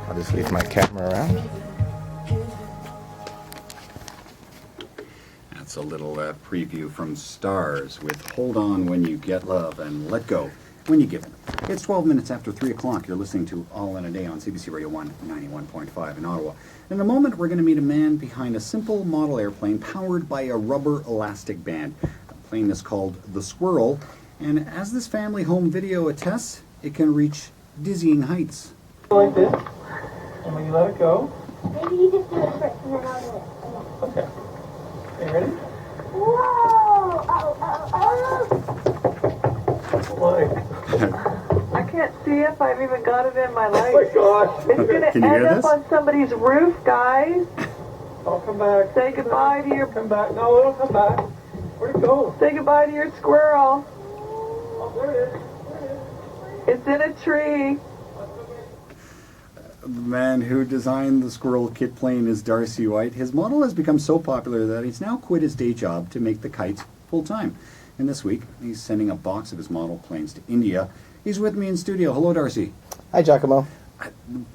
I'll just leave my camera around. That's a little preview from Stars with Hold On When You Get Love and Let Go When You Give It. It's 12 minutes after 3 o'clock. You're listening to All in a Day on CBC Radio 1, 91.5 in Ottawa. In a moment, we're going to meet a man behind a simple model airplane powered by a rubber elastic band. The plane is called the Squirrel, and as this family home video attests, it can reach dizzying heights. Like this, and when you let it go, Maybe you just do it first and then I'll do it. okay. Are you ready? Whoa! Oh. Why? I can't see if I've even got it in my Oh light. my gosh! It's gonna Can you end hear up this? on somebody's roof, guys. I'll come back. Say goodbye to your Come back. No, it'll come back. Where'd it go? say goodbye to your squirrel. Oh, there it is. There it is. It's in a tree. The man who designed the Squirrel kit plane is Darcy White. His model has become so popular that he's now quit his day job to make the kites full-time. And this week, he's sending a box of his model planes to India. He's with me in studio. Hello, Darcy. Hi, Giacomo.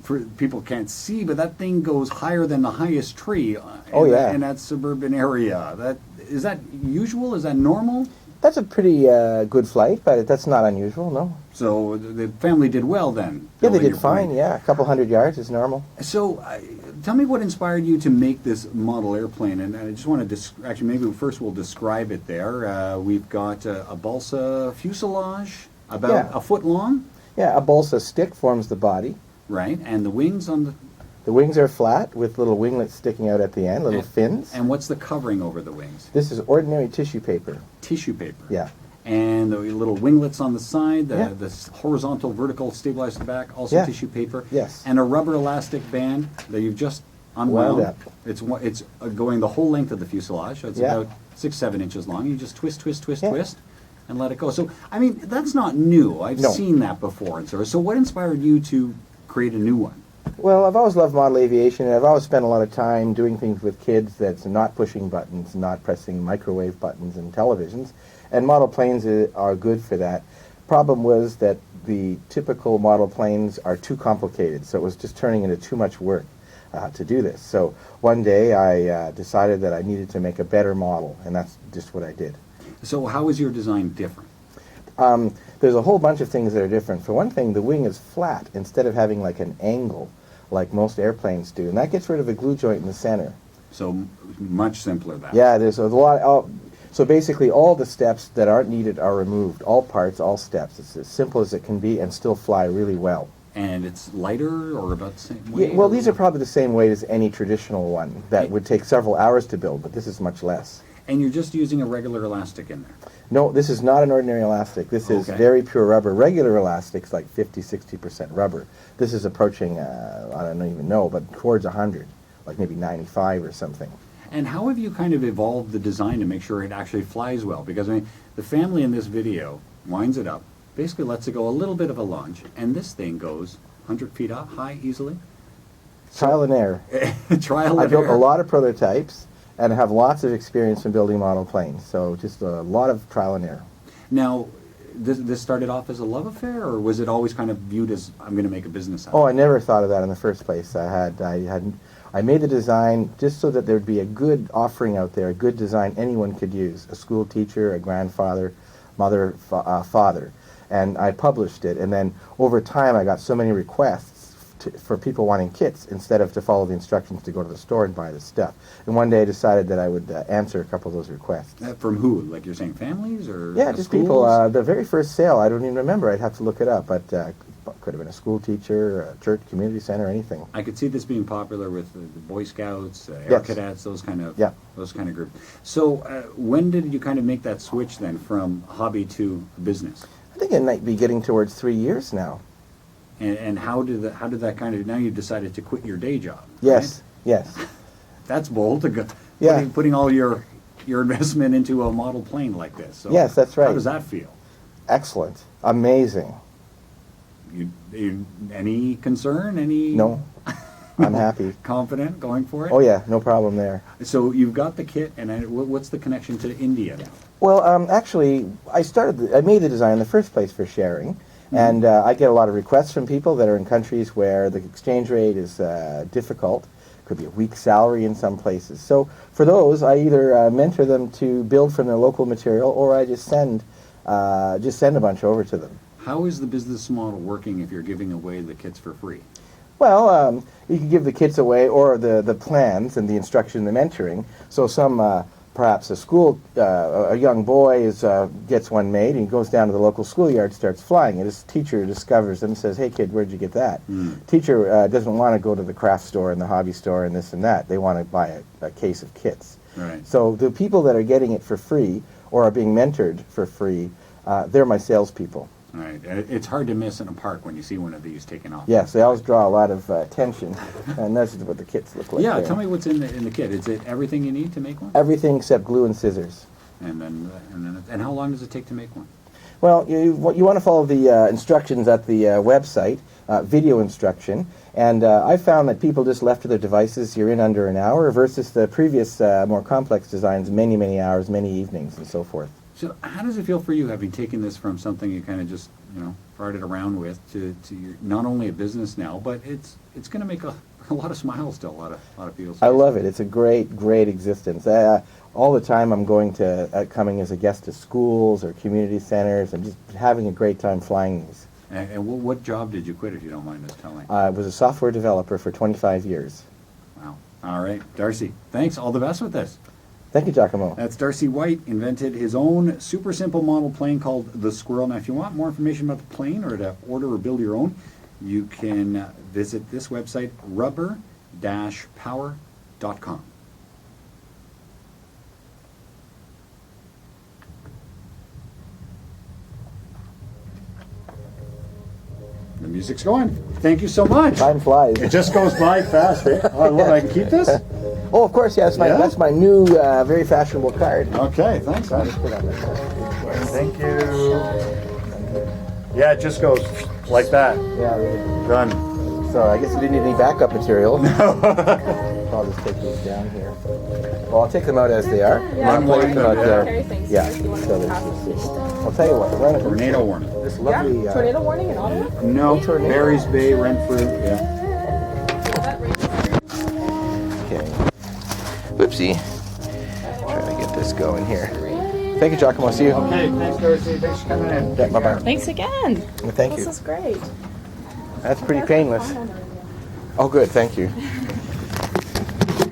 For people can't see, but that thing goes higher than the highest tree Oh, yeah. in that suburban area. Is that usual? Is that normal? That's a pretty good flight, but that's not unusual, no? So the family did well then? Yeah, they building did your fine, plane. yeah. A couple hundred yards is normal. So, tell me what inspired you to make this model airplane, and I just want to actually maybe first we'll describe it there. We've got a balsa fuselage about Yeah. a foot long, Yeah, a balsa stick forms the body. right? And the wings on the The wings are flat with little winglets sticking out at the end, little fins. and what's the covering over the wings? This is ordinary tissue paper. Tissue paper. Yeah. And the little winglets on the side, Yeah. the horizontal, vertical, stabilized at the back, also Yeah. tissue paper. Yes. And a rubber elastic band that you've just unwound. Wound up. It's going the whole length of the fuselage. So it's Yeah. about 6-7 inches long. You just twist, twist, twist, Yeah. twist, and let it go. So I mean, that's not new. I've No. seen that before. And so what inspired you to create a new one? Well, I've always loved model aviation, and I've always spent a lot of time doing things with kids that's not pushing buttons, not pressing microwave buttons and televisions, and model planes are good for that. Problem was that the typical model planes are too complicated, so it was just turning into too much work to do this. So one day I decided that I needed to make a better model, and that's just what I did. So how is your design different? There's a whole bunch of things that are different. For one thing, the wing is flat instead of having like an angle like most airplanes do, and that gets rid of the glue joint in the center. So much simpler that. Yeah, there's a lot. So basically, all the steps that aren't needed are removed. All parts, all steps. It's as simple as it can be, and still fly really well. And it's lighter or about the same weight? Yeah, well, or- these are probably the same weight as any traditional one that would take several hours to build, but this is much less. And you're just using a regular elastic in there. No, this is not an ordinary elastic. This is Okay. very pure rubber. Regular elastics like 50-60% rubber. This is approaching, I don't even know, but towards 100, like maybe 95 or something. And how have you kind of evolved the design to make sure it actually flies well? Because I mean, the family in this video winds it up, basically lets it go a little bit of a lunge, and this thing goes 100 feet up high easily. Trial and error. Trial I and built a error. lot of prototypes and have lots of experience in building model planes, so just a lot of trial and error. Now, this started off as a love affair, or was it always kind of viewed as I'm going to make a business out Oh, of I it? never thought of that in the first place. I made the design just so that there'd be a good offering out there, a good design anyone could use, a school teacher, a grandfather, mother, father. And I published it, and then over time I got so many requests for people wanting kits instead of to follow the instructions to go to the store and buy the stuff. And one day I decided that I would answer a couple of those requests. From who? Like you're saying families or Yeah, just schools? people. The very first sale, I don't even remember. I'd have to look it up, but could have been a school teacher, a church, community center, anything. I could see this being popular with the Boy Scouts, Air Yes. Cadets, those kind of Yeah. groups. So when did you kind of make that switch then from hobby to business? I think it might be getting towards 3 years now. And how did that kind of, now you've decided to quit your day job? Yes, right? yes. That's bold to go, Yeah. putting all your investment into a model plane like this. So Yes, that's right. How does that feel? Excellent. Amazing. Any concern? Any No, I'm happy. confident going for it? Oh yeah, no problem there. So you've got the kit, and what's the connection to India now? Well, actually, I made the design in the first place for sharing, and I get a lot of requests from people that are in countries where the exchange rate is difficult. Could be a week's salary in some places. So for those, I either mentor them to build from their local material, or I just send a bunch over to them. How is the business model working if you're giving away the kits for free? Well, you can give the kits away, or the plans and the instruction, the mentoring. So perhaps a young boy gets one made, and he goes down to the local schoolyard, starts flying it. His teacher discovers them and says, "Hey kid, where'd you get that?" Teacher doesn't want to go to the craft store and the hobby store and this and that. They want to buy a case of kits. Right. So the people that are getting it for free or are being mentored for free, they're my salespeople. Right. It's hard to miss in a park when you see one of these taken off. Yes, they always draw a lot of attention, and that's what the kits look like. Yeah, there. tell me what's in the kit. Is it everything you need to make one? Everything except glue and scissors. And how long does it take to make one? Well, you want to follow the instructions at the website, video instruction, and I found that people just left to their devices, you're in under an hour, versus the previous more complex designs, many, many hours, many evenings, and so forth. So how does it feel for you, having taken this from something you kind of just, farted around with, to your, not only a business now, but it's going to make a lot of smiles to a lot of people's I faces. love it. It's a great, great existence. All the time I'm coming as a guest to schools or community centers and just having a great time flying these. And what job did you quit, if you don't mind us telling? I was a software developer for 25 years. Wow. All right. Darcy, thanks. All the best with this. Thank you, Giacomo. That's Darcy White, invented his own super simple model plane called the Squirrel. Now, if you want more information about the plane or to order or build your own, you can visit this website, rubber-power.com. The music's going. Thank you so much. Time flies. It just goes by fast, eh? Oh, look, I can keep this? Oh, of course, yes. Yeah? That's my new, very fashionable card. Okay, thanks, I'll man. just put it on my card. Thank you. Yeah, it just goes like that. Yeah, really. Done. So I guess you didn't need any backup material. No. I'll just take these down here. Well, I'll take them out as they are. Run I'll like take them out them, there. Carry things Yeah. here if you want to So pass there's- them. I'll tell you what. Run it. Tornado warning. This lovely. Yeah, tornado warning in Ottawa? No, tornado. Barry's Bay, Renfrew. Yeah. Okay. Whoopsie. Trying to get this going here. Thank you, Giacomo. See you. Okay, thanks, Darcy. Thanks for coming in. Yeah, bye-bye. Thanks again. Thank This you. is great. That's pretty painless. Oh, good. Thank you.